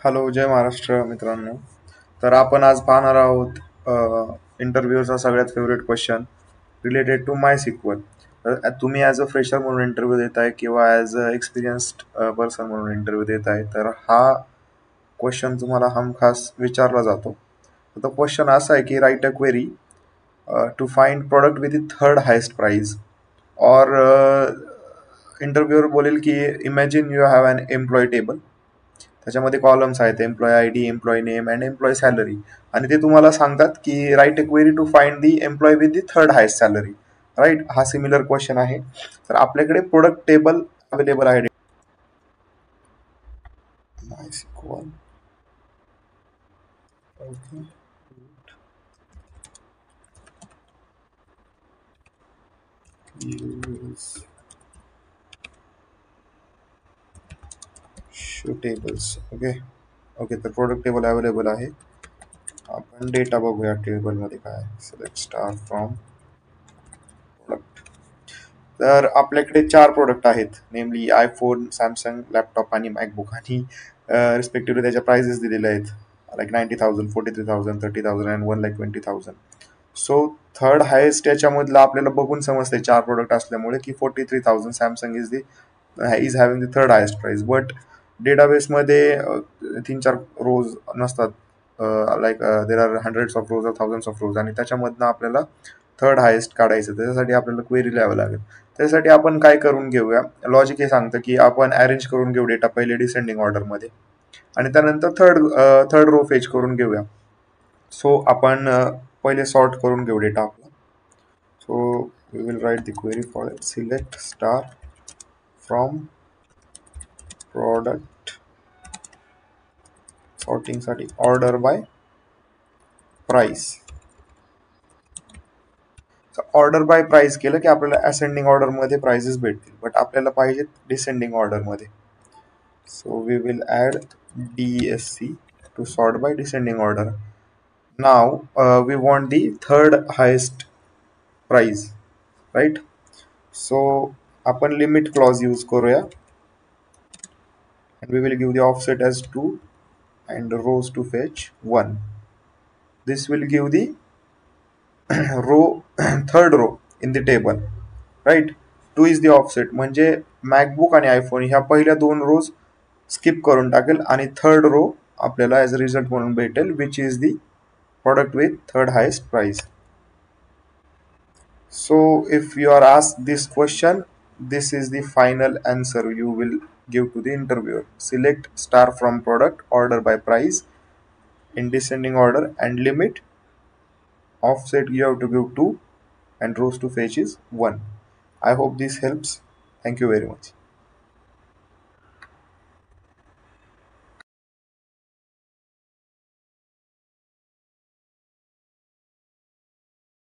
Hello, जय महाराष्ट्र मित्रांनो. तर आपण आज पाहणार आहोत इंटरव्ह्यूचा सगळ्यात favourite question related to my SQL. तर तुम्ही ॲज अ फ्रेशर म्हणून इंटरव्ह्यू देत आहे किंवा ॲज अ एक्सपिरियन्स्ड पर्सन म्हणून इंटरव्ह्यू देत आहे, तर हा क्वेश्चन तुम्हाला हमखास विचारला जातो. तर तो क्वेश्चन असा आहे की write a query to find product with the third highest price. और इंटरव्ह्यूअर बोलेल की imagine you have an employee table. त्याच्यामध्ये कॉलम्स आहेत, employee ID, employee name and employee salary. आणि ते तुम्हाला सांगतात की write a query to find the employee with the third highest salary. Right, हा सिमिलर क्वेश्चन आहे. तर आपल्याकडे प्रोडक्ट टेबल अवेलेबल आहे. MySQL. Okay. Use show tables. Okay okay, तर प्रोडक्ट टेबल अवेलेबल आहे. आपण डेटा बघूया टेबलमध्ये काय. Select star from product. तर आपल्याकडे 4 प्रोडक्ट आहेत, नेमली आयफोन, सॅमसंग लॅपटॉप आणि मॅकबुक. आणि रिस्पेक्टिव्हली त्याच्या प्राइजेस दिलेल्या आहेत, like 90,000, 43,000, 30,000 and 1,20,000. So third highest याच्यामधलं आपल्याला बघून समजते 4 प्रोडक्ट असल्यामुळे की 43,000 Samsung is having the third highest price. But डेटाबेसमध्ये 3-4 रोज नसतात, like there are hundreds of rows, thousands of रोज, आणि त्याच्यामधनं आपल्याला थर्ड हायेस्ट काढायचं. त्याच्यासाठी आपल्याला क्वेरी लिहावं लागेल. त्यासाठी आपण काय करून घेऊया, लॉजिक हे सांगतं की आपण अरेंज करून घेऊ डेटा पहिले डिसेंडिंग ऑर्डरमध्ये, आणि त्यानंतर थर्ड रो फेच करून घेऊया. सो आपण पहिले सॉर्ट करून घेऊ डेटा आपला. So we will write the query for select star from product. सॉर्टिंगसाठी order by price. Order by price केलं की आपल्याला असेंडिंग ऑर्डरमध्ये प्राइजेस भेटतील, बट आपल्याला पाहिजे डिसेंडिंग ऑर्डरमध्ये. So we will add DSC to sort by descending order. Now we want the third highest price, right? So आपण limit clause use करूया, and we will give the offset as 2 and rows to fetch 1. This will give the row third row in the table, right? 2 is the offset, म्हणजे MacBook आणि iPhone ह्या पहिल्या 2 रोज skip करून टाकेल आणि third row आपल्याला as a result म्हणून भेटेल, which is the product with third highest price. So if you are asked this question, this is the final answer you will give to the interviewer. Select star from product, order by price in descending order, and limit. Offset you have to give 2 and rows to fetch is 1. I hope this helps. Thank you very much.